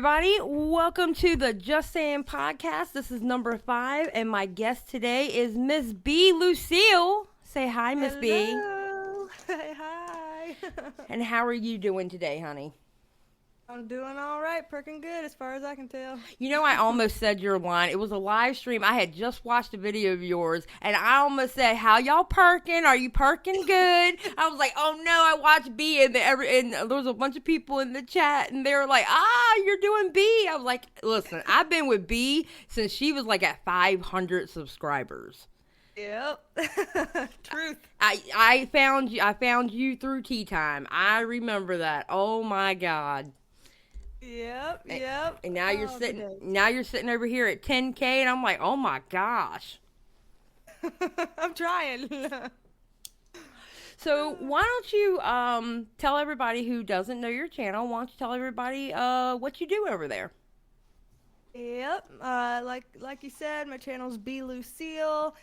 everybody. Welcome to the Just Saying podcast. This is number 5, and my guest today is Miss Bea Lucile. Say hi, Miss Bea. Hello. Hey, hi. And how are you doing today, honey? I'm doing all right, perking good as far as I can tell. You know, I almost said your line. It was a live stream. I had just watched a video of yours, and I almost said, "How y'all perking? Are you perking good?" I was like, "Oh no!" I watched B, and there was a bunch of people in the chat, and they were like, "Ah, you're doing B." I was like, "Listen, I've been with B since she was like at 500 subscribers." Yep. Truth. I found you through Tea Time. I remember that. Oh my God. Yep. And now you're sitting over here at 10K, and I'm like, oh my gosh. I'm trying. So why don't you tell everybody who doesn't know your channel? Why don't you tell everybody what you do over there? Yep. Like you said, my channel's Bea Lucile.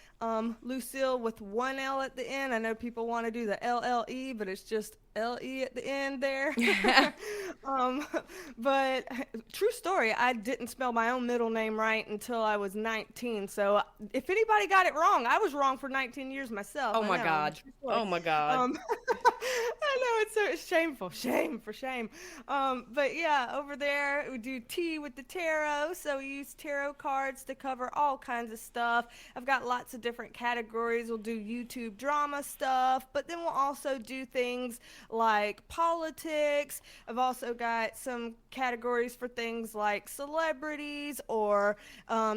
Lucille with one L at the end. I know people want to do the LLE, but it's just LE at the end there. But true story, I didn't spell my own middle name right until I was 19. So if anybody got it wrong, I was wrong for 19 years myself. Oh my God. Oh my God. I know, it's shameful. Shame for shame. But yeah, over there we do tea with the tarot. So we use tarot cards to cover all kinds of stuff. I've got lots of different categories. We'll do YouTube drama stuff, but then we'll also do things like politics. I've also got some categories for things like celebrities, or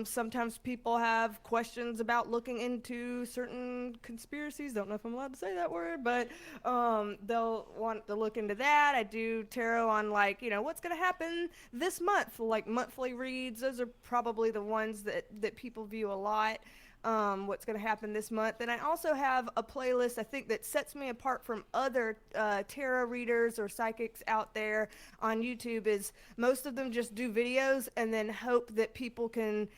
sometimes people have questions about looking into certain conspiracies. Don't know if I'm allowed to say that word, but they'll want to look into that. I do tarot on, like, what's going to happen this month, like monthly reads. Those are probably the ones that people view a lot. What's going to happen this month. And I also have a playlist, I think, that sets me apart from other tarot readers or psychics out there on YouTube. Is most of them just do videos and then hope that people can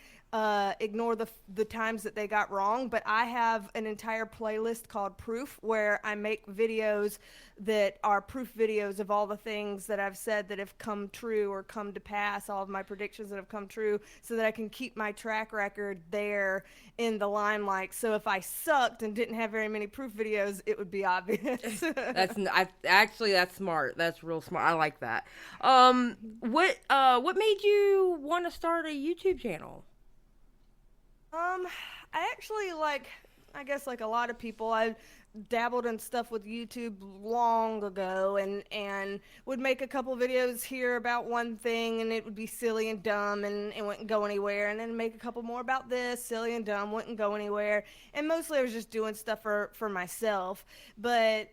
ignore the times that they got wrong. But I have an entire playlist called Proof, where I make videos that are proof videos of all the things that I've said that have come true or come to pass, all of my predictions that have come true, so that I can keep my track record there in the limelight. So if I sucked and didn't have very many proof videos, it would be obvious. That's smart. That's real smart. I like that. What made you want to start a YouTube channel? I actually, I guess like a lot of people, I dabbled in stuff with YouTube long ago, and would make a couple videos here about one thing, and it would be silly and dumb, and it wouldn't go anywhere, and then make a couple more about this, silly and dumb, wouldn't go anywhere, and mostly I was just doing stuff for myself. But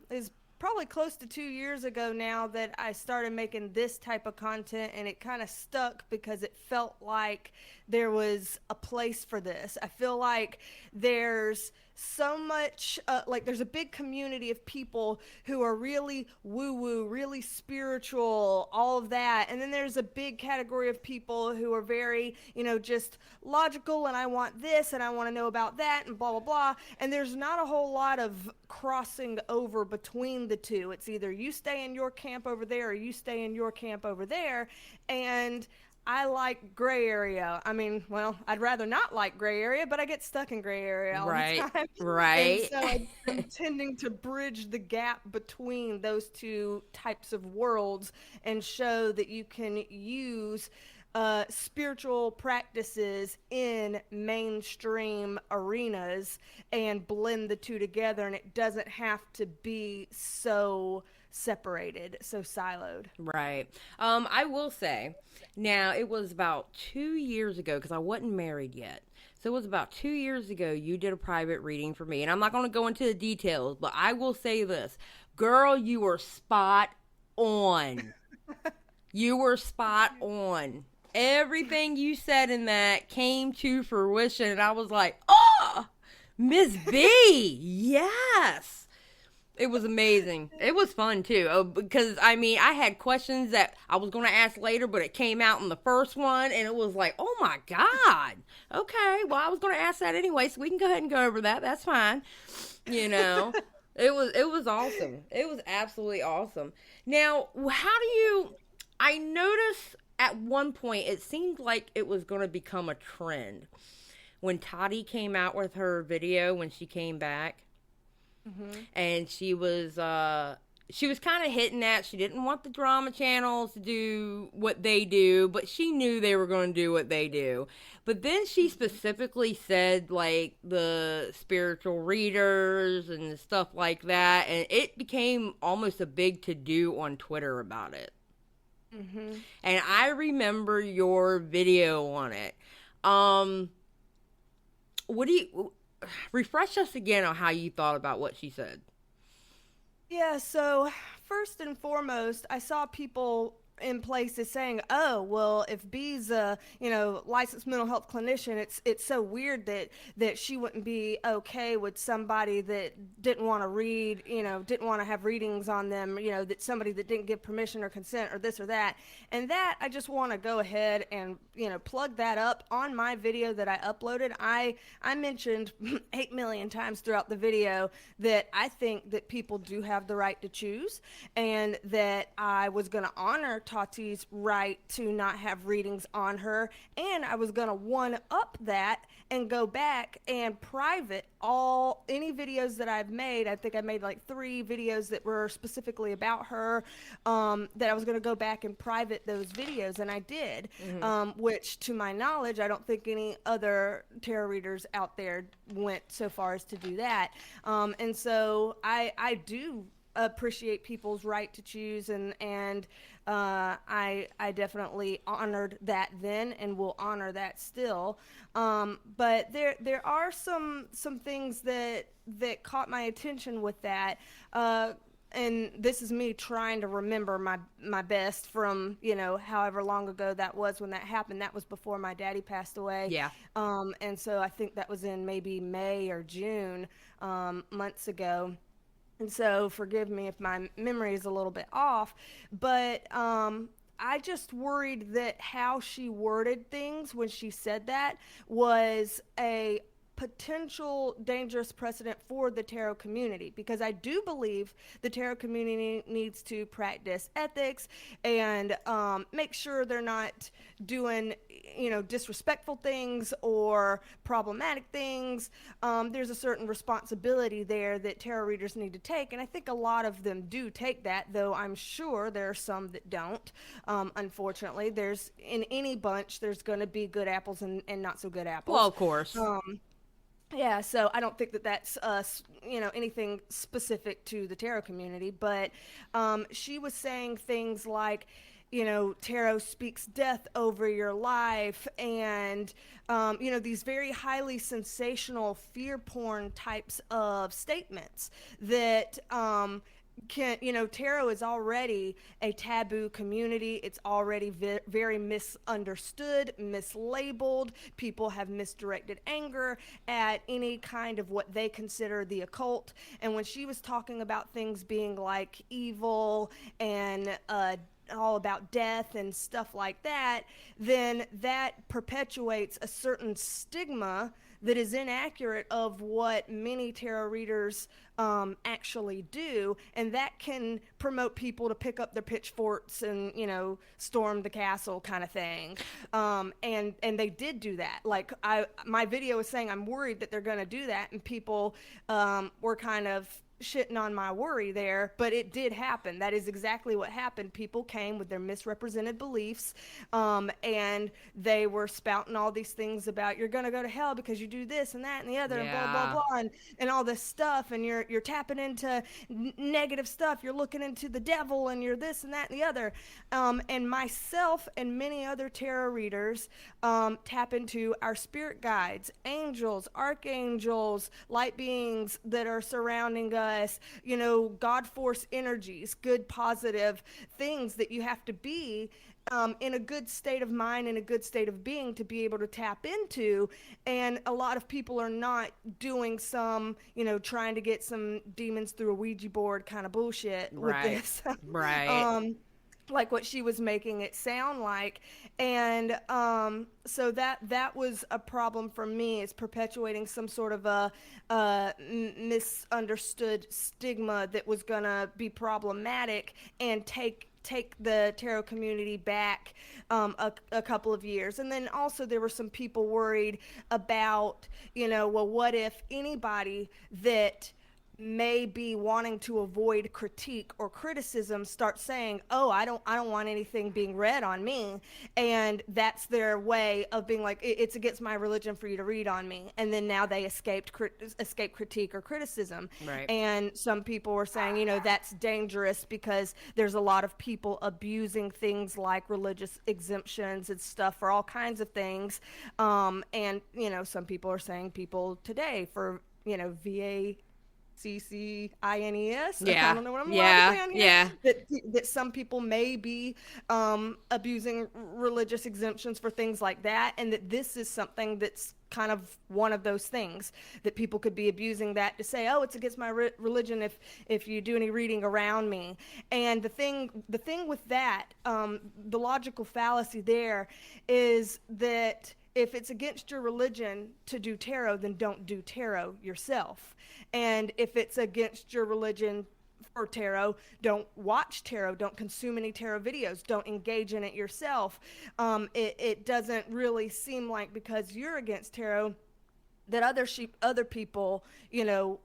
it's probably close to 2 years ago now that I started making this type of content, and it kind of stuck because it felt like there was a place for this. I feel like there's so much, there's a big community of people who are really woo-woo, really spiritual, all of that. And then there's a big category of people who are very, just logical, and I want this, and I want to know about that, and blah, blah, blah. And there's not a whole lot of crossing over between the two. It's either you stay in your camp over there, or you stay in your camp over there. And I like gray area. I mean, well, I'd rather not like gray area, but I get stuck in gray area all the time. Right. And so I'm tending to bridge the gap between those two types of worlds and show that you can use spiritual practices in mainstream arenas and blend the two together, and it doesn't have to be so separated, so siloed. Right. I will say, now it was about 2 years ago, because I wasn't married yet. So it was about 2 years ago you did a private reading for me. And I'm not going to go into the details, but I will say this. Girl, you were spot on. You were spot on. Everything you said in that came to fruition. And I was like, oh, Miss B, yes. It was amazing. It was fun, too, because, I had questions that I was going to ask later, but it came out in the first one, and it was like, oh, my God. Okay, well, I was going to ask that anyway, so we can go ahead and go over that. That's fine. It was awesome. It was absolutely awesome. Now, I noticed at one point it seemed like it was going to become a trend when Toddy came out with her video when she came back, and she was kind of hitting that she didn't want the drama channels to do what they do, but she knew they were going to do what they do. But then she specifically said, like, the spiritual readers and stuff like that, and it became almost a big to-do on Twitter about it. And I remember your video on it. What do you... Refresh us again on how you thought about what she said. Yeah, so first and foremost, I saw people in places saying, "Oh, well, if B's a licensed mental health clinician, it's so weird that she wouldn't be okay with somebody that didn't want to read, didn't want to have readings on them, that somebody that didn't give permission or consent or this or that." And that I just want to go ahead and plug that up on my video that I uploaded. I mentioned 8 million times throughout the video that I think that people do have the right to choose, and that I was going to honor Tati's right to not have readings on her, and I was going to one up that and go back and private any videos that I've made. I think I made like 3 videos that were specifically about her, that I was going to go back and private those videos, and I did, which to my knowledge I don't think any other tarot readers out there went so far as to do that. And so I do appreciate people's right to choose, and I definitely honored that then and will honor that still. But there are some things that caught my attention with that. And this is me trying to remember my best from, however long ago that was when that happened. That was before my daddy passed away. Yeah. And so I think that was in maybe May or June, months ago. And so forgive me if my memory is a little bit off, but I just worried that how she worded things when she said that was a potential dangerous precedent for the tarot community, because I do believe the tarot community needs to practice ethics and make sure they're not doing disrespectful things or problematic things. There's a certain responsibility there that tarot readers need to take, and I think a lot of them do take that, though I'm sure there are some that don't. Unfortunately, there's in any bunch there's going to be good apples and not so good apples. Well, of course. Yeah, so I don't think that that's anything specific to the tarot community, but she was saying things like, tarot speaks death over your life, and these very highly sensational fear porn types of statements that tarot is already a taboo community. It's already very misunderstood, mislabeled. People have misdirected anger at any kind of what they consider the occult. And when she was talking about things being like evil and all about death and stuff like that, then that perpetuates a certain stigma that is inaccurate of what many tarot readers actually do, and that can promote people to pick up their pitchforks and storm the castle kind of thing. And they did do that. Like my video is saying I'm worried that they're going to do that, and people were kind of shitting on my worry there, but it did happen. That is exactly what happened. People came with their misrepresented beliefs, and they were spouting all these things about you're gonna go to hell because you do this and that and the other, and blah blah blah, and all this stuff, and you're tapping into negative stuff, you're looking into the devil, and you're this and that and the other. And myself and many other tarot readers tap into our spirit guides, angels, archangels, light beings that are surrounding us, God force energies, good positive things that you have to be in a good state of mind and a good state of being to be able to tap into. And a lot of people are not doing some, trying to get some demons through a Ouija board kind of bullshit with this. Right. Like what she was making it sound like. And so that was a problem for me, is perpetuating some sort of a misunderstood stigma that was gonna be problematic and take take the tarot community back a couple of years. And then also there were some people worried about, well, what if anybody that may be wanting to avoid critique or criticism start saying, oh, I don't want anything being read on me, and that's their way of being like, it's against my religion for you to read on me, and then now they escape critique or criticism. Right. And some people were saying, that's dangerous because there's a lot of people abusing things like religious exemptions and stuff for all kinds of things. And some people are saying people today for VA CCINES. Yeah. I don't know what I'm Yeah. allowed to say on here. Yeah. That some people may be abusing religious exemptions for things like that, and that this is something that's kind of one of those things that people could be abusing that to say, oh, it's against my religion if you do any reading around me. And the thing with that, the logical fallacy there is that if it's against your religion to do tarot, then don't do tarot yourself. And if it's against your religion for tarot, don't watch tarot, don't consume any tarot videos, don't engage in it yourself. It doesn't really seem like because you're against tarot that other people,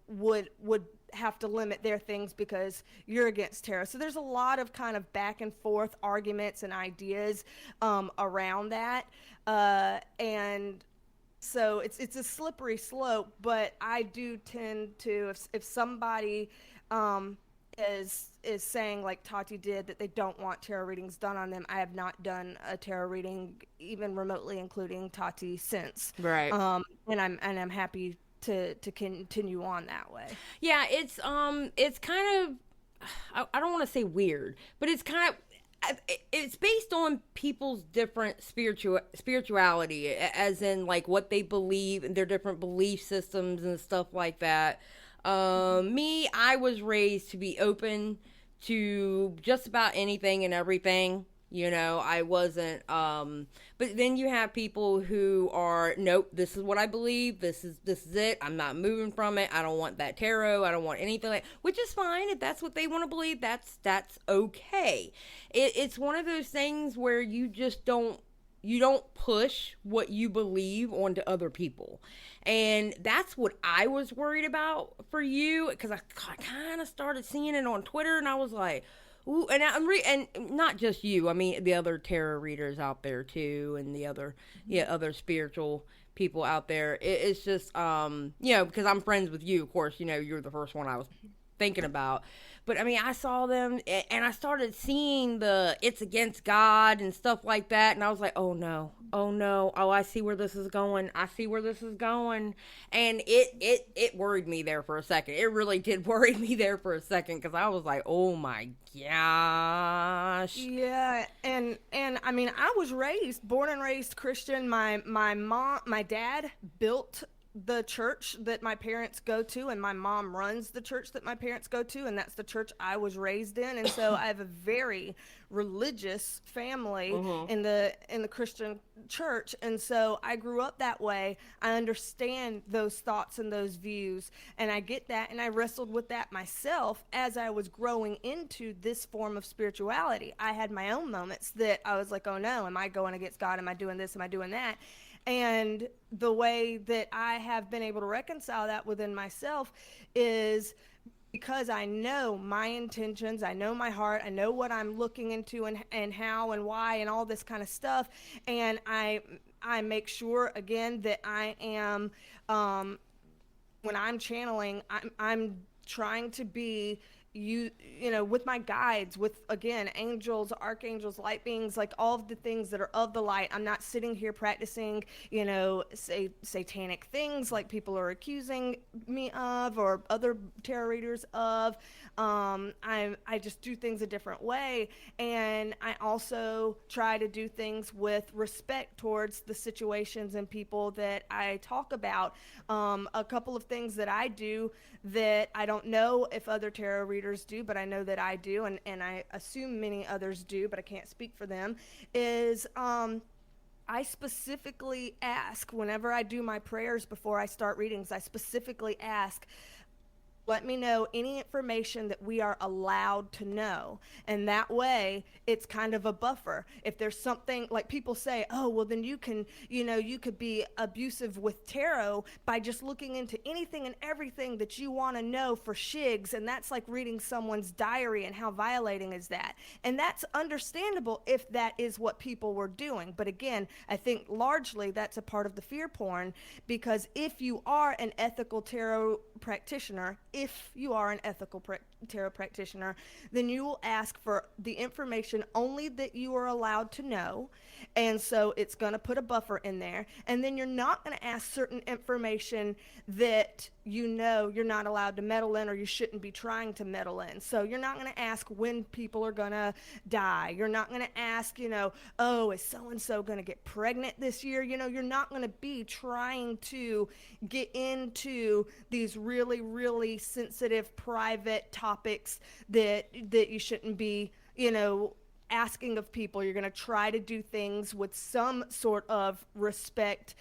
would have to limit their things because you're against tarot. So there's a lot of kind of back and forth arguments and ideas around that. And so it's a slippery slope, but I do tend to, if somebody is saying like Tati did, that they don't want tarot readings done on them, I have not done a tarot reading even remotely including Tati since. Right. And I'm happy to continue on that way. Yeah, it's kind of, I don't want to say weird, but it's kind of, it's based on people's different spirituality, as in like what they believe and their different belief systems and stuff like that. Me, I was raised to be open to just about anything and everything. I wasn't, but then you have people who are, nope, this is what I believe. This is it. I'm not moving from it. I don't want that tarot. I don't want anything which is fine. If that's what they want to believe, that's okay. It's one of those things where you don't push what you believe onto other people. And that's what I was worried about for you, because I kind of started seeing it on Twitter, and I was like, ooh, and and not just you. I mean, the other tarot readers out there too, and the other other spiritual people out there. It's just because I'm friends with you, of course. You're the first one I was thinking about. But I mean, I saw them, and I started seeing the it's against God and stuff like that, and I was like, oh no, I see where this is going. And it worried me there for a second. It really did worry me there for a second, because I was like, oh my gosh. Yeah, and I mean, I was born and raised Christian. My dad built the church that my parents go to, and my mom runs the church that my parents go to, and that's the church I was raised in. And so I have a very religious family in the Christian church, and so I grew up that way. I understand those thoughts and those views, and I get that, and I wrestled with that myself as I was growing into this form of spirituality. I had my own moments that I was like, oh no, am I going against God? Am I doing this? Am I doing that? And the way that I have been able to reconcile that within myself is because I know my intentions, I know my heart, I know what I'm looking into and how and why and all this kind of stuff. And I make sure, again, that I am, when I'm channeling, I'm trying to be with my guides, with, again, angels, archangels, light beings, like all of the things that are of the light. I'm not sitting here practicing, say satanic things like people are accusing me of, or other tarot readers of. I just do things a different way, and I also try to do things with respect towards the situations and people that I talk about. A couple of things that I do that I don't know if other tarot readers do, but I know that I do, and I assume many others do, but I can't speak for them, is I specifically ask, whenever I do my prayers before I start readings, I specifically ask, let me know any information that we are allowed to know. And that way, it's kind of a buffer. If there's something like people say, oh, well, then you can, you could be abusive with tarot by just looking into anything and everything that you want to know for shigs. And that's like reading someone's diary, and how violating is that? And that's understandable if that is what people were doing. But again, I think largely that's a part of the fear porn, because if you are an ethical tarot practitioner, if you are an ethical tarot practitioner, then you will ask for the information only that you are allowed to know. And so it's going to put a buffer in there. And then you're not going to ask certain information that you're not allowed to meddle in, or you shouldn't be trying to meddle in. So you're not going to ask when people are going to die. You're not going to ask, oh, is so and so going to get pregnant this year? You're not going to be trying to get into these really, really sensitive, private topics that you shouldn't be, asking of people. You're going to try to do things with some sort of respect,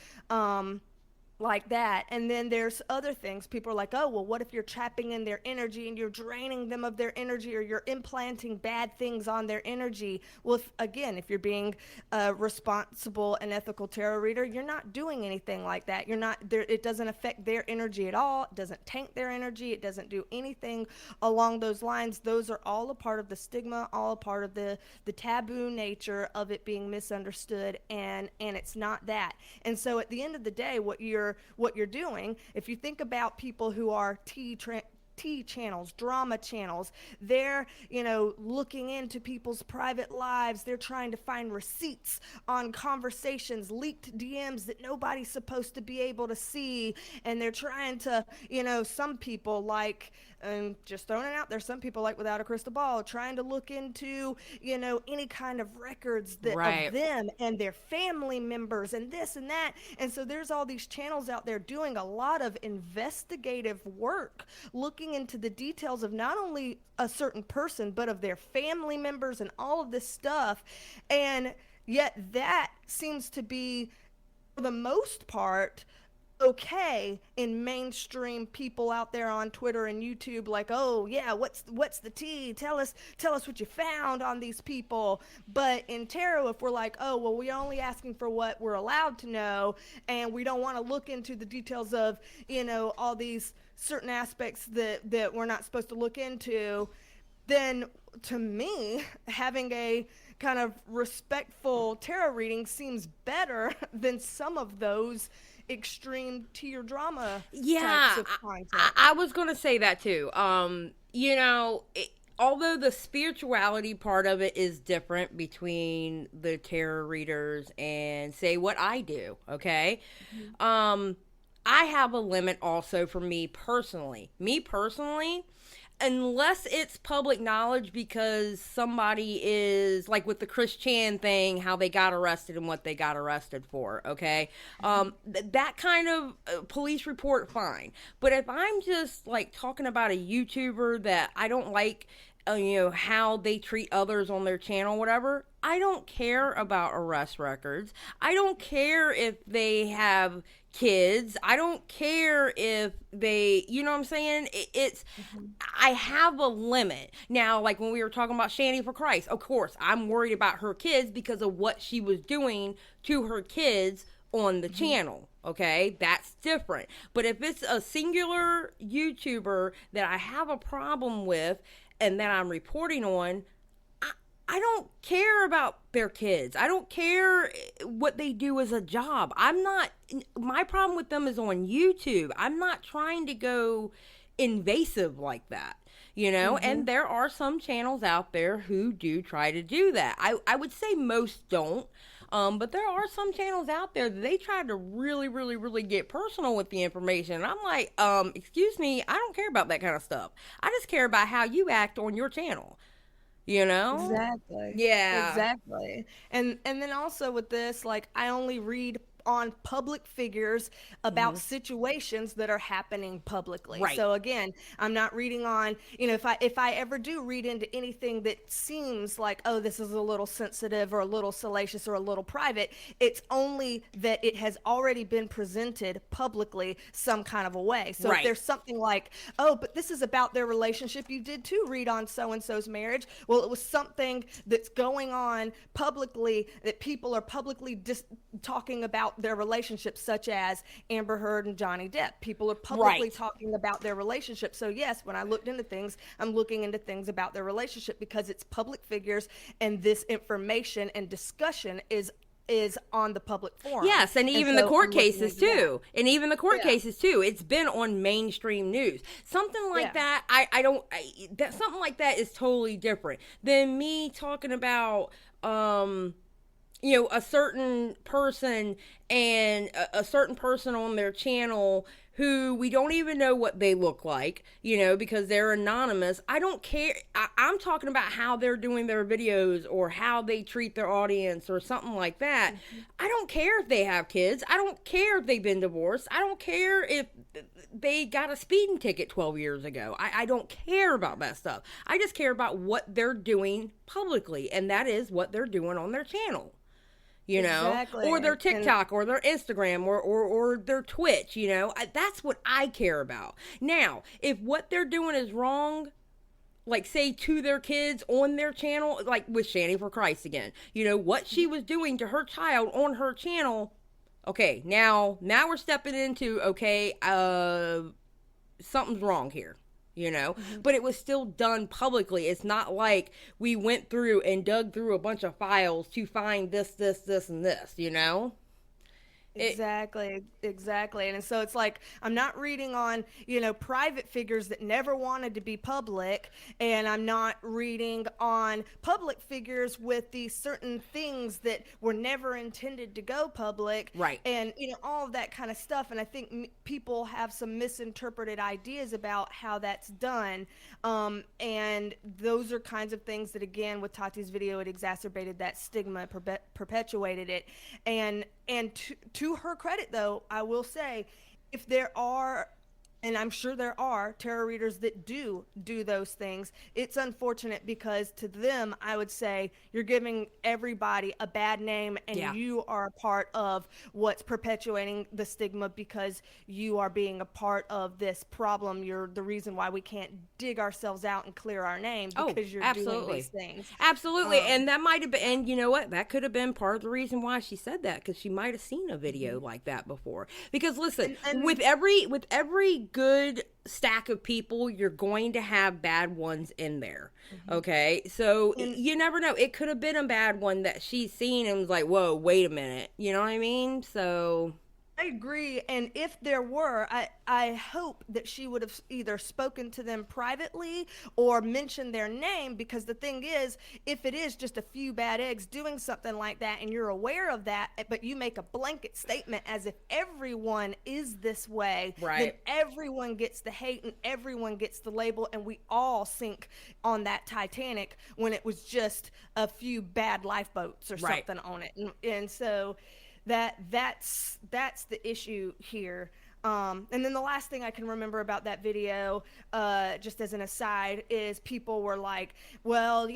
like that. And then there's other things. People are like, oh, well, what if you're tapping in their energy and you're draining them of their energy, or you're implanting bad things on their energy? Well, if you're being a responsible and ethical tarot reader, you're not doing anything like that. You're not there. It doesn't affect their energy at all. It doesn't taint their energy. It doesn't do anything along those lines. Those are all a part of the stigma, all a part of the taboo nature of it being misunderstood, and it's not that. And so at the end of the day, what you're doing, if you think about people who are T channels, drama channels, they're, looking into people's private lives. They're trying to find receipts on conversations, leaked DMs that nobody's supposed to be able to see. And they're trying to, some people like, and just throwing it out there, some people like without a crystal ball, trying to look into, any kind of records of them and their family members and this and that. And so there's all these channels out there doing a lot of investigative work, looking into the details of not only a certain person, but of their family members and all of this stuff. And yet that seems to be, for the most part, okay in mainstream people out there on Twitter and YouTube, like, oh yeah, what's the tea? Tell us what you found on these people. But in tarot, if we're like, oh well, we're only asking for what we're allowed to know, and we don't want to look into the details of, all these certain aspects that we're not supposed to look into, then to me, having a kind of respectful tarot reading seems better than some of those extreme tier drama types of content. I was gonna say that too. Although the spirituality part of it is different between the tarot readers and say what I do, okay? Mm-hmm. I have a limit also for me personally, unless it's public knowledge, because somebody is like with the Chris Chan thing, how they got arrested and what they got arrested for, okay? That kind of police report, fine. But if I'm just like talking about a YouTuber that I don't like, how they treat others on their channel, whatever, I don't care about arrest records. I don't care if they have kids. I don't care if they, you know what I'm saying? I have a limit. Now, like when we were talking about Shandy for Christ, of course, I'm worried about her kids because of what she was doing to her kids on the channel. Okay, that's different. But if it's a singular YouTuber that I have a problem with and that I'm reporting on, I don't care about their kids. I don't care what they do as a job. My problem with them is on YouTube. I'm not trying to go invasive like that, and there are some channels out there who do try to do that. I would say most don't. But there are some channels out there that they try to really, really, really get personal with the information. And I'm like, excuse me, I don't care about that kind of stuff. I just care about how you act on your channel. Exactly. Yeah. Exactly. And then also with this, like, I only read on public figures about situations that are happening publicly. Right. So again, I'm not reading on, if I ever do read into anything that seems like, oh, this is a little sensitive or a little salacious or a little private, it's only that it has already been presented publicly some kind of a way. So if there's something like, oh, but this is about their relationship, you did too read on so and so's marriage. Well, it was something that's going on publicly that people are publicly talking about their relationships, such as Amber Heard and Johnny Depp. People are publicly talking about their relationship. So yes, when I looked into things, I'm looking into things about their relationship because it's public figures, and this information and discussion is on the public forum. Yes, and even the court cases too. And even the court cases too. It's been on mainstream news. Something like that, something like that is totally different than me talking about a certain person and a certain person on their channel who we don't even know what they look like, because they're anonymous. I don't care. I'm talking about how they're doing their videos or how they treat their audience or something like that. I don't care if they have kids. I don't care if they've been divorced. I don't care if they got a speeding ticket 12 years ago. I don't care about that stuff. I just care about what they're doing publicly, and that is what they're doing on their channel. Or their TikTok or their Instagram or their Twitch, that's what I care about. Now, if what they're doing is wrong, like say to their kids on their channel, like with Shanny for Christ again, what she was doing to her child on her channel. Okay, now we're stepping into, something's wrong here. But it was still done publicly. It's not like we went through and dug through a bunch of files to find this, and this, Exactly. And so it's like, I'm not reading on, private figures that never wanted to be public, and I'm not reading on public figures with these certain things that were never intended to go public. Right. And, all of that kind of stuff. And I think people have some misinterpreted ideas about how that's done. And those are kinds of things that, again, with Tati's video, it exacerbated that stigma, perpetuated it. And to her credit, though, I will say, if there are, and I'm sure there are, tarot readers that do those things, it's unfortunate because to them, I would say, you're giving everybody a bad name, and you are a part of what's perpetuating the stigma because you are being a part of this problem. You're the reason why we can't dig ourselves out and clear our name because you're doing these things. Absolutely. And that might have been, and you know what? That could have been part of the reason why she said that, because she might have seen a video like that before. Because listen, with every good stack of people, you're going to have bad ones in there. Okay, so you never know. It could have been a bad one that she's seen and was like, whoa, wait a minute, you know what I mean? So I agree, and if there were, I hope that she would have either spoken to them privately or mentioned their name, because the thing is, if it is just a few bad eggs doing something like that and you're aware of that, but you make a blanket statement as if everyone is this way, then everyone gets the hate and everyone gets the label, and we all sink on that Titanic when it was just a few bad lifeboats or something on it. And so that's the issue here. And then the last thing I can remember about that video, just as an aside, is people were like, well,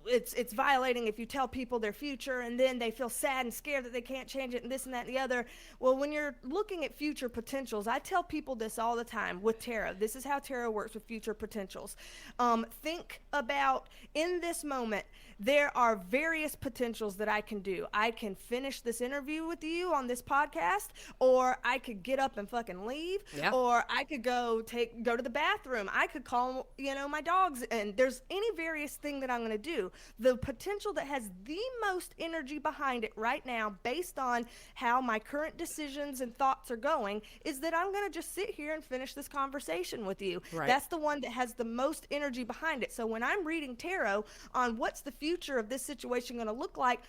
it's violating if you tell people their future and then they feel sad and scared that they can't change it and this and that and the other. Well, when you're looking at future potentials, I tell people this all the time with tarot. This is how tarot works with future potentials. Think about, in this moment, there are various potentials that I can do. I can finish this interview with you on this podcast, or I could get up and fucking leave, or I could go to the bathroom. I could call, my dogs, and there's any various thing that I'm going to do. The potential that has the most energy behind it right now, based on how my current decisions and thoughts are going, is that I'm going to just sit here and finish this conversation with you. That's the one that has the most energy behind it. So when I'm reading tarot on what's the future of this situation going to look like,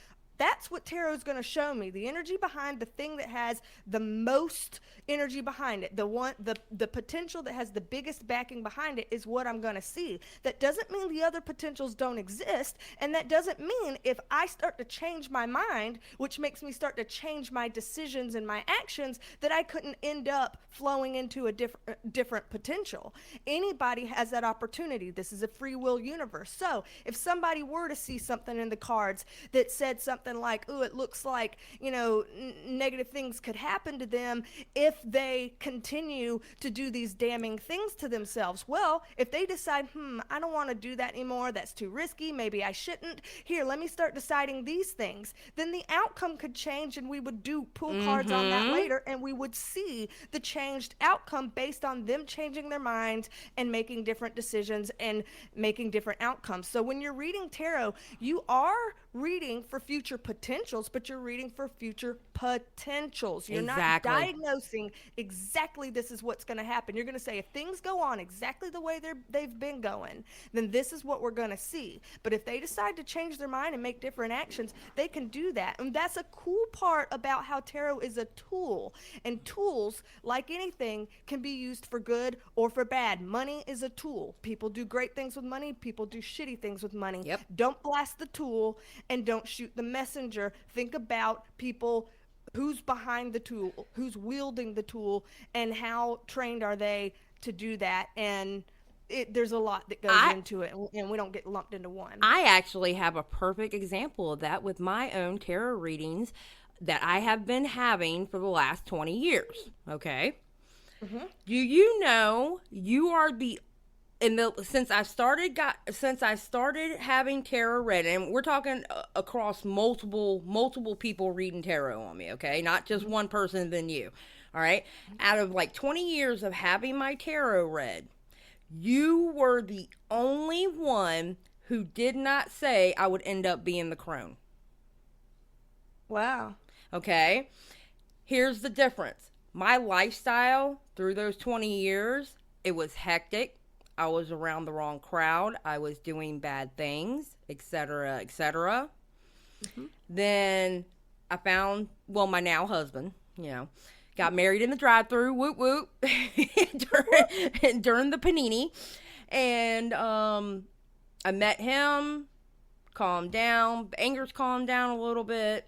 that's what tarot is going to show me. The energy behind the thing that has the most energy behind it, the potential that has the biggest backing behind it is what I'm going to see. That doesn't mean the other potentials don't exist, and that doesn't mean if I start to change my mind, which makes me start to change my decisions and my actions, that I couldn't end up flowing into a different potential. Anybody has that opportunity. This is a free will universe. So if somebody were to see something in the cards that said something like, "Ooh, it looks like, negative things could happen to them if they continue to do these damning things to themselves." Well, if they decide, I don't want to do that anymore, that's too risky, maybe I shouldn't, here, let me start deciding these things, then the outcome could change, and we would do pull cards on that later, and we would see the changed outcome based on them changing their minds and making different decisions and making different outcomes. So when you're reading tarot, you are reading for future potentials, but you're reading for future potentials. You're not diagnosing exactly this is what's going to happen. You're going to say, if things go on exactly the way they've been going, then this is what we're going to see. But if they decide to change their mind and make different actions, they can do that. And that's a cool part about how tarot is a tool. And tools, like anything, can be used for good or for bad. Money is a tool. People do great things with money. People do shitty things with money. Yep. Don't blast the tool and don't shoot the messenger. Think about people, who's behind the tool, who's wielding the tool, and how trained are they to do that. And there's a lot that goes into it, and we don't get lumped into one. I actually have a perfect example of that with my own tarot readings that I have been having for the last 20 years. Okay. Mm-hmm. Do you know you are since I started having tarot read, and we're talking across multiple people reading tarot on me, okay? Not just one person than you, all right? Out of like 20 years of having my tarot read, you were the only one who did not say I would end up being the crone. Wow. Okay? Here's the difference. My lifestyle through those 20 years, it was hectic. I was around the wrong crowd. I was doing bad things, etc., etc. Mm-hmm. Then I found, my now husband, got married in the drive-thru, whoop whoop, during the panini. And I met him, calmed down, anger's calmed down a little bit.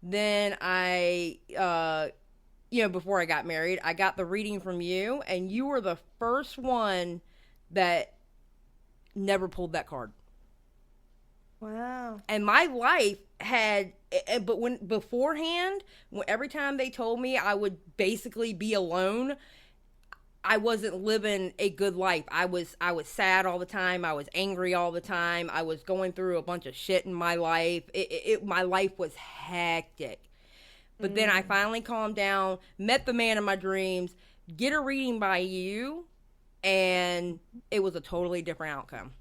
Then I, before I got married, I got the reading from you, and you were the first one that never pulled that card. Wow. And my life had, but beforehand, every time they told me I would basically be alone, I wasn't living a good life. I was sad all the time. I was angry all the time. I was going through a bunch of shit in my life. My life was hectic. But then I finally calmed down, met the man of my dreams, get a reading by you, and it was a totally different outcome.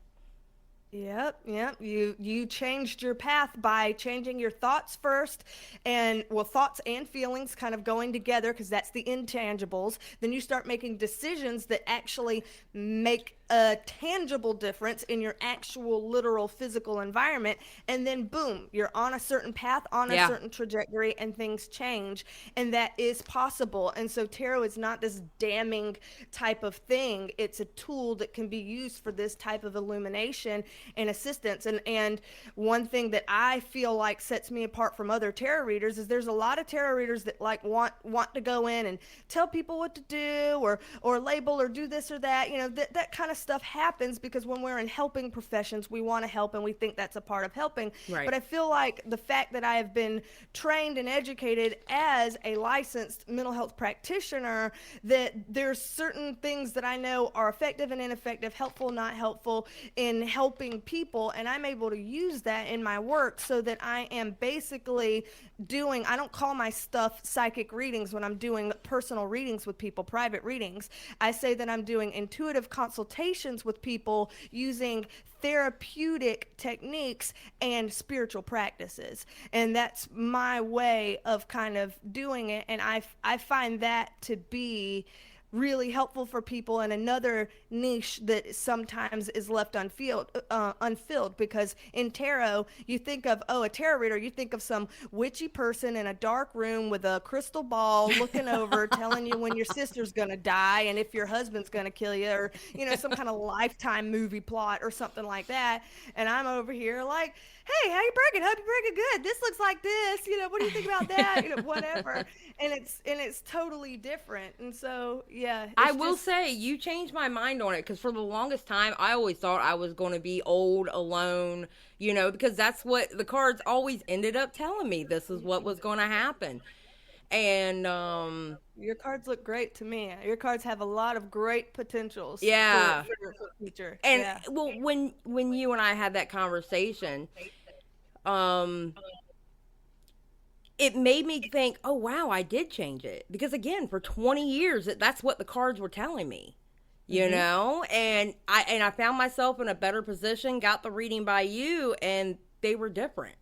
Yep. You changed your path by changing your thoughts first, and thoughts and feelings kind of going together, because that's the intangibles. Then you start making decisions that actually make a tangible difference in your actual literal physical environment, and then boom, you're on a certain path, on a certain trajectory, and things change, and that is possible. And so tarot is not this damning type of thing. It's a tool that can be used for this type of illumination and assistance. And one thing that I feel like sets me apart from other tarot readers is there's a lot of tarot readers that like want to go in and tell people what to do, or label, or do this or that. That kind of stuff happens because when we're in helping professions, we want to help, and we think that's a part of helping. Right. But I feel like the fact that I have been trained and educated as a licensed mental health practitioner, that there's certain things that I know are effective and ineffective, helpful, not helpful, in helping people, and I'm able to use that in my work, so that I am basically doing, I don't call my stuff psychic readings when I'm doing personal readings with people, private readings. I say that I'm doing intuitive consultations with people using therapeutic techniques and spiritual practices. And that's my way of kind of doing it. And I find that to be really helpful for people, and another niche that sometimes is left unfilled, because in tarot you think of, oh, a tarot reader, you think of some witchy person in a dark room with a crystal ball looking over telling you when your sister's gonna die and if your husband's gonna kill you, or some kind of Lifetime movie plot or something like that. And I'm over here like, hey, how you breaking? Hope you breaking good. This looks like this. What do you think about that? Whatever. And it's totally different. And so yeah, I it's will just say you changed my mind on it, because for the longest time I always thought I was going to be old, alone, because that's what the cards always ended up telling me. This is what was going to happen. And your cards look great to me. Your cards have a lot of great potentials for yeah. for future. And Yeah. well, when you and I had that conversation, um it made me think, oh wow, I did change it, because again, for 20 years that's what the cards were telling me. And I found myself in a better position, got the reading by you, and they were different.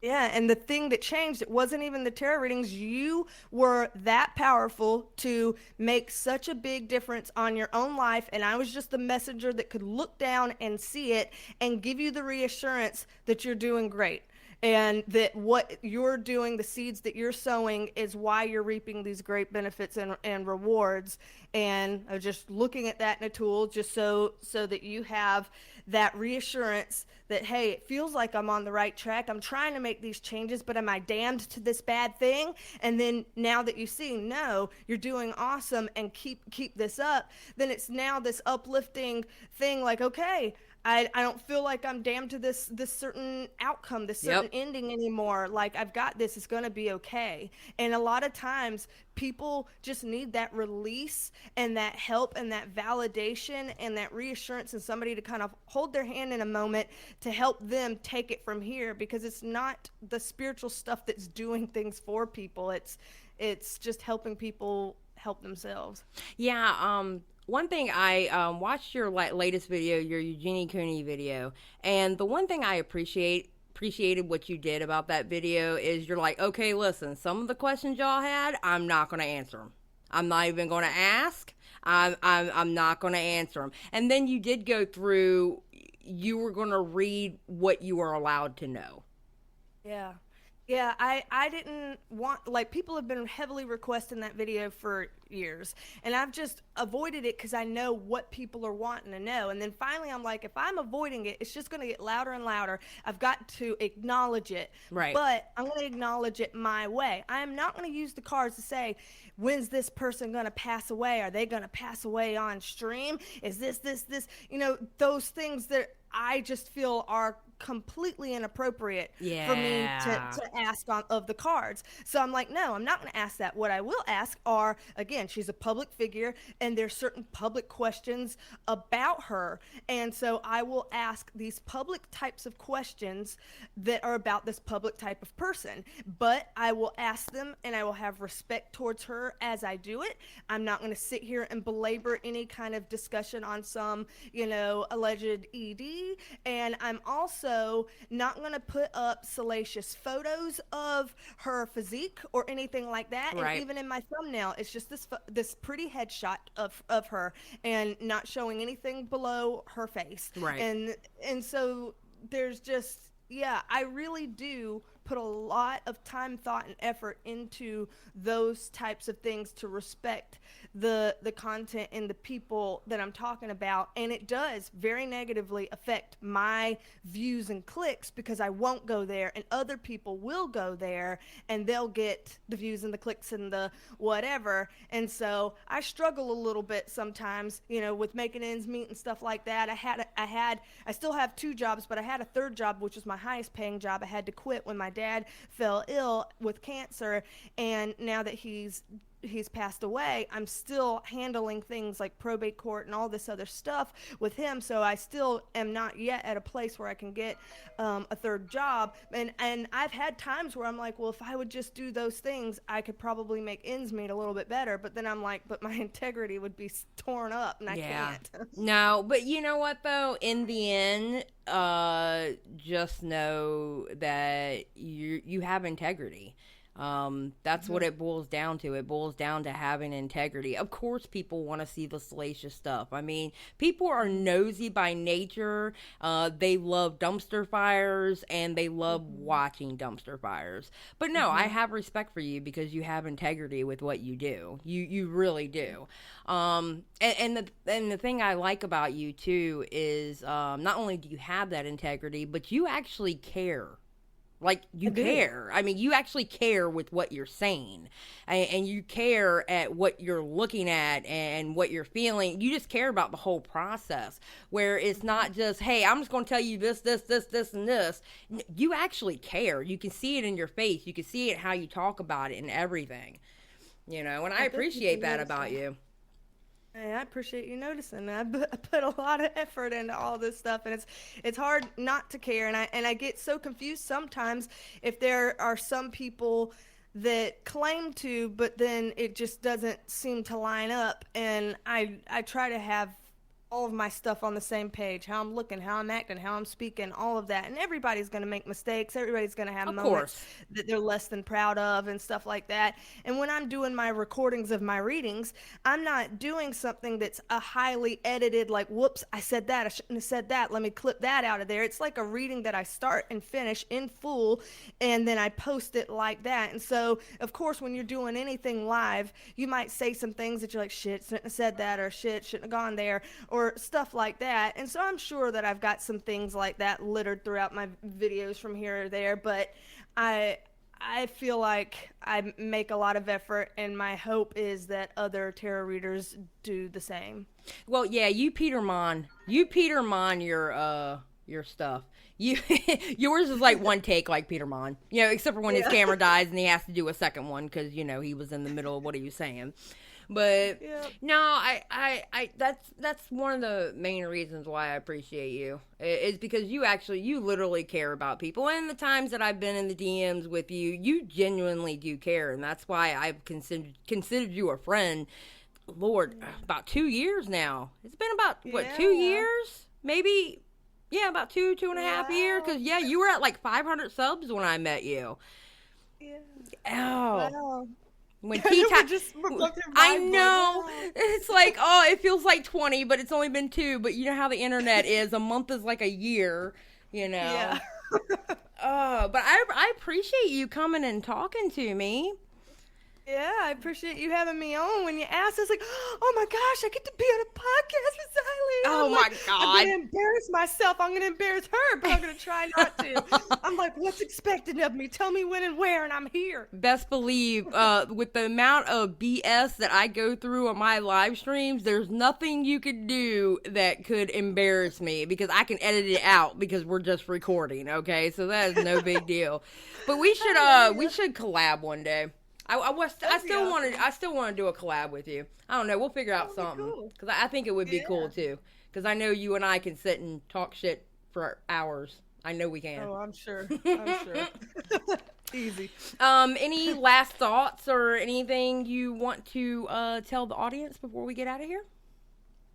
Yeah, and the thing that changed, it wasn't even the tarot readings. You were that powerful to make such a big difference on your own life, and I was just the messenger that could look down and see it and give you the reassurance that you're doing great. And that what you're doing, the seeds that you're sowing, is why you're reaping these great benefits and rewards. And I was just looking at that in a tool, just so that you have that reassurance that, hey, it feels like I'm on the right track. I'm trying to make these changes, but am I damned to this bad thing? And then now that you see, no, you're doing awesome and keep this up, then it's now this uplifting thing, like, okay, I don't feel like I'm damned to this certain outcome, this certain ending anymore. Like, I've got this. It's going to be okay. And a lot of times people just need that release and that help and that validation and that reassurance, and somebody to kind of hold their hand in a moment to help them take it from here, because it's not the spiritual stuff that's doing things for people. It's just helping people help themselves. Yeah. One thing, I watched your latest video, your Eugenie Cooney video, and the one thing I appreciated what you did about that video is you're like, okay, listen, some of the questions y'all had, I'm not going to answer them. I'm not even going to ask. I'm not going to answer them. And then you did go through, you were going to read what you were allowed to know. Yeah. Yeah, I didn't want, like, people have been heavily requesting that video for years, and I've just avoided it because I know what people are wanting to know. And then finally I'm like, if I'm avoiding it, it's just going to get louder and louder. I've got to acknowledge it. Right. But I'm going to acknowledge it my way. I am not going to use the cards to say, when's this person going to pass away? Are they going to pass away on stream? Is this, those things that I just feel are completely inappropriate for me to ask of the cards. So I'm like, no, I'm not going to ask that. What I will ask are, again, she's a public figure, and there's certain public questions about her. And so I will ask these public types of questions that are about this public type of person. But I will ask them, and I will have respect towards her as I do it. I'm not going to sit here and belabor any kind of discussion on some, alleged ED. And I'm also not going to put up salacious photos of her physique or anything like that. Right. And even in my thumbnail, it's just this pretty headshot of her, and not showing anything below her face. Right. And so there's just, I really do put a lot of time, thought, and effort into those types of things to respect the content and the people that I'm talking about. And it does very negatively affect my views and clicks, because I won't go there and other people will go there and they'll get the views and the clicks and the whatever. And so I struggle a little bit sometimes, with making ends meet and stuff like that. I still have 2 jobs, but I had a 3rd job, which was my highest paying job. I had to quit when my dad fell ill with cancer, and now that he's passed away, I'm still handling things like probate court and all this other stuff with him. So I still am not yet at a place where I can get a 3rd job. And I've had times where I'm like, well, if I would just do those things, I could probably make ends meet a little bit better. But then I'm like, but my integrity would be torn up, and I can't. No, but you know what, though? In the end, just know that you have integrity. That's what it boils down to. It boils down to having integrity. Of course, people want to see the salacious stuff. I mean, people are nosy by nature. They love dumpster fires and they love watching dumpster fires. But no, I have respect for you because you have integrity with what you do. You really do. And the thing I like about you too is not only do you have that integrity, but you actually care. Like, you care. I mean, you actually care with what you're saying. And you care at what you're looking at and what you're feeling. You just care about the whole process. Where it's not just, hey, I'm just going to tell you this, and this. You actually care. You can see it in your face. You can see it how you talk about it and everything. And I appreciate that about you. Hey, I appreciate you noticing. I put a lot of effort into all this stuff, and it's hard not to care. And I get so confused sometimes if there are some people that claim to, but then it just doesn't seem to line up. And I try to have all of my stuff on the same page, how I'm looking, how I'm acting, how I'm speaking, all of that. And everybody's going to make mistakes. Everybody's going to have moments that they're less than proud of and stuff like that. And when I'm doing my recordings of my readings, I'm not doing something that's a highly edited, like, whoops, I said that, I shouldn't have said that, let me clip that out of there. It's like a reading that I start and finish in full, and then I post it like that. And so, of course, when you're doing anything live, you might say some things that you're like, shit, shouldn't have said that, or shit, shouldn't have gone there, or stuff like that. And so I'm sure that I've got some things like that littered throughout my videos from here or there, but I feel like I make a lot of effort, and my hope is that other tarot readers do the same. Well, yeah, you Peter Mon your stuff. Yours is like one take, like Peter Mon, except for when his camera dies and he has to do a second one because he was in the middle of what he was saying. But no, I that's one of the main reasons why I appreciate you is because you literally care about people. And the times that I've been in the DMs with you, you genuinely do care, and that's why I've considered you a friend. Lord, about 2 years now. It's been about 2 years, maybe. Yeah, about two and a half years. Because you were at like 500 subs when I met you. Yeah. Oh. Wow. When I know. It's like, it feels like 20, but it's only been 2. But you know how the internet is. A month is like a year, Yeah. But I appreciate you coming and talking to me. Yeah, I appreciate you having me on. When you asked, I was like, oh my gosh, I get to be on a podcast with Xylie. Oh my God. I'm going to embarrass myself. I'm going to embarrass her, but I'm going to try not to. I'm like, what's expected of me? Tell me when and where, and I'm here. Best believe, with the amount of BS that I go through on my live streams, there's nothing you could do that could embarrass me because I can edit it out because we're just recording, okay? So that is no big deal. But we should collab one day. I still want to do a collab with you. I don't know. We'll figure out something because I think it would be cool too. Because I know you and I can sit and talk shit for hours. I know we can. Oh, I'm sure. Easy. Any last thoughts or anything you want to tell the audience before we get out of here?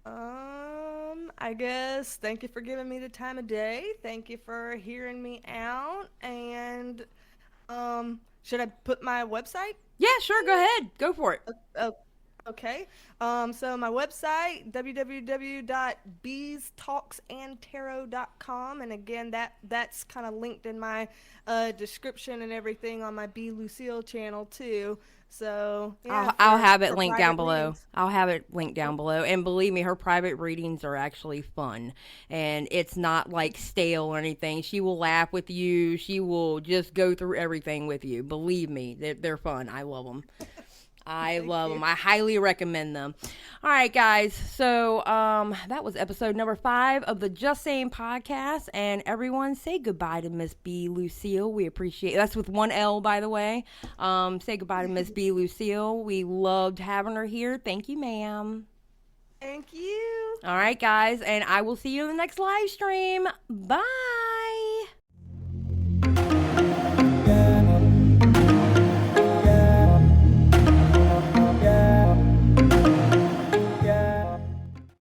I guess thank you for giving me the time of day. Thank you for hearing me out. And should I put my website? Yeah, sure. Go ahead. Go for it. Okay. So my website, www.beestalksandtarot.com. And again, that's kind of linked in my description and everything on my Bea Lucile channel too. So yeah, I'll have it linked down below. I'll have it linked down below. And believe me, her private readings are actually fun. And it's not like stale or anything. She will laugh with you. She will just go through everything with you. Believe me, they're fun. I love them. I love them. I highly recommend them. All right, guys. So that was episode number 5 of the Just Saying podcast. And everyone, say goodbye to Miss Bea Lucile. We appreciate it. That's with 1 L, by the way. Say goodbye to Miss Bea Lucile. We loved having her here. Thank you, ma'am. Thank you. All right, guys. And I will see you in the next live stream. Bye.